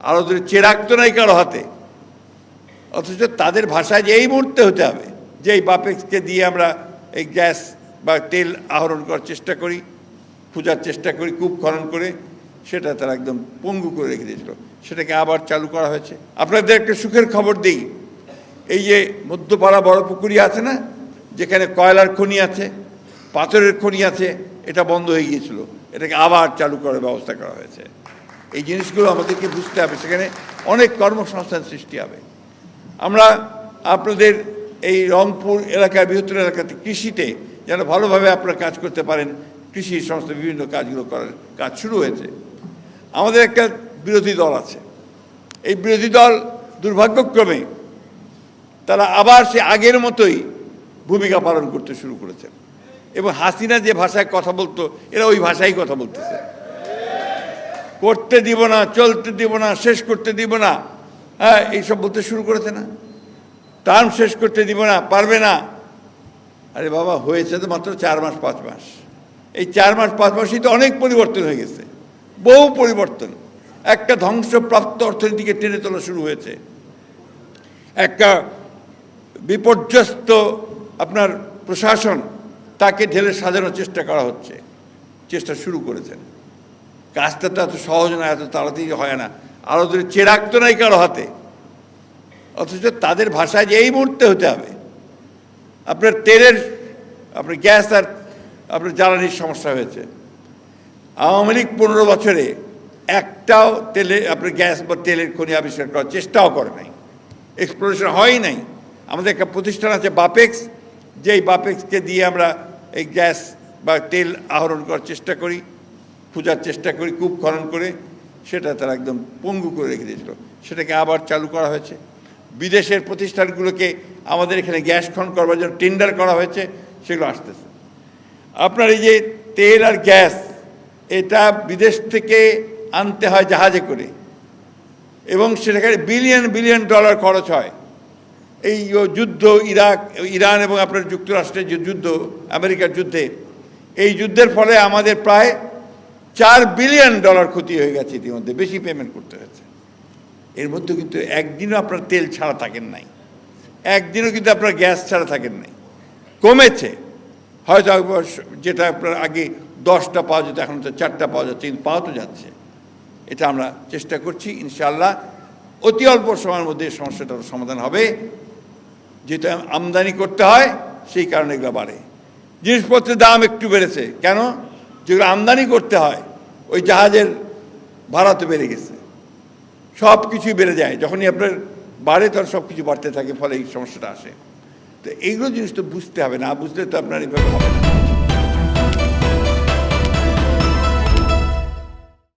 আরও দূরে চেরাগ তো নাই কারো হাতে, অথচ তাদের ভাষায় যে এই মুহূর্তে হতে হবে যে এই বাপেক্সকে দিয়ে আমরা এই গ্যাস বা তেল আহরণ করার চেষ্টা করি, খোঁজার চেষ্টা করি, কূপ খনন করে, সেটা তারা একদম পঙ্গু করে রেখে দিয়েছিল। সেটাকে আবার চালু করা হয়েছে। আপনাদের একটা সুখের খবর দিই, এই যে মধ্যপাড়া বড় পুকুরি আছে না, যেখানে কয়লার খনি আছে, পাথরের খনি আছে, এটা বন্ধ হয়ে গিয়েছিল, এটাকে আবার চালু করার ব্যবস্থা করা হয়েছে। এই জিনিসগুলো আমাদেরকে বুঝতে হবে, সেখানে অনেক কর্মসংস্থান সৃষ্টি হবে। আমরা আপনাদের এই রংপুর এলাকার বৃহত্তর এলাকাতে কৃষিতে যেন ভালোভাবে আপনারা কাজ করতে পারেন, কৃষির সমস্ত বিভিন্ন কাজগুলো করার কাজ শুরু হয়েছে। আমাদের একটা বিরোধী দল আছে, এই বিরোধী দল দুর্ভাগ্যক্রমে তারা আবার সে আগের মতোই ভূমিকা পালন করতে শুরু করেছে, এবং হাসিনা যে ভাষায় কথা বলতো এরা ওই ভাষায় কথা বলতেছে। করতে দিব না, চলতে দিব না, শেষ করতে দিব না, হ্যাঁ এইসব বলতে শুরু করেছে না। টার্ম শেষ করতে দিব না, পারবে না। আরে বাবা, হয়েছে তো মাত্র 4 মাস 5 মাস। এই 4 মাস 5 মাসই তো অনেক পরিবর্তন হয়ে গেছে, বহু পরিবর্তন। একটা ধ্বংসপ্রাপ্ত অর্থনীতিকে টেনে তোলা শুরু হয়েছে, একটা বিপর্যস্ত আপনার প্রশাসন তাকে ঢেলে সাজানোর চেষ্টা করা হচ্ছে, চেষ্টা শুরু করেছেন। কাজটা তো এত সহজ না, এত তাড়াতাড়ি হয় না। আরও দূরে চেরাগ তো নাই কারো হাতে, অথচ তাদের ভাষায় যে এই মুহূর্তে হতে হবে। আপনার তেলের, আপনার গ্যাস আর আপনার জ্বালানির সমস্যা হয়েছে। আওয়ামী লীগ 15 বছরে একটাও আপনার গ্যাস বা তেলের খনি আবিষ্কার করার চেষ্টাও করে নাই, এক্সপ্লোরেশন হয়ই নাই। আমাদের একটা প্রতিষ্ঠান আছে বাপেক্স, যেই বাপেক্সকে দিয়ে আমরা এই গ্যাস বা তেল আহরণ করার চেষ্টা করি, খোঁজার চেষ্টা করি, কূপ খনন করে, সেটা তারা একদম পঙ্গু করে রেখে দিয়েছিল। সেটাকে আবার চালু করা হয়েছে। বিদেশের প্রতিষ্ঠানগুলোকে আমাদের এখানে গ্যাস খনন করবার জন্য টেন্ডার করা হয়েছে, সেগুলো আসতেছে। আপনার এই যে তেল আর গ্যাস, এটা বিদেশ থেকে আনতে হয় জাহাজে করে, এবং সেখানে বিলিয়ন বিলিয়ন ডলার খরচ হয়। এই যুদ্ধ, ইরান এবং আপনার যুক্তরাষ্ট্রের যে যুদ্ধ, আমেরিকার যুদ্ধে, এই যুদ্ধের ফলে আমাদের প্রায় $4 বিলিয়ন ক্ষতি হয়ে গেছে ইতিমধ্যে, বেশি পেমেন্ট করতে হয়েছে। এর মধ্যে কিন্তু একদিনও আপনার তেল ছাড়া থাকেন নাই, একদিনও কিন্তু আপনার গ্যাস ছাড়া থাকেন নাই। কমেছে হয়তো, যেটা আপনার আগে 10টা পাওয়া যেত এখন তো 4টা পাওয়া যাচ্ছে, কিন্তু পাওয়া তো যাচ্ছে। এটা আমরা চেষ্টা করছি, ইনশাআল্লাহ অতি অল্প সময়ের মধ্যে সমস্যাটার সমাধান হবে। যেটা আমদানি করতে হয় সেই কারণে এগুলো বাড়ে। জিনিসপত্রের দাম একটু বেড়েছে কেন? যেগুলো আমদানি করতে হয় ওই জাহাজের ভাড়া তো বেড়ে গেছে, সব কিছুই বেড়ে যায়। যখনই আপনার বাড়ে তখন সব কিছু বাড়তে থাকে, ফলে এই সমস্যাটা আসে। তো এইগুলো জিনিস তো বুঝতে হবে, না বুঝলে তো আপনার এইভাবে হবে না।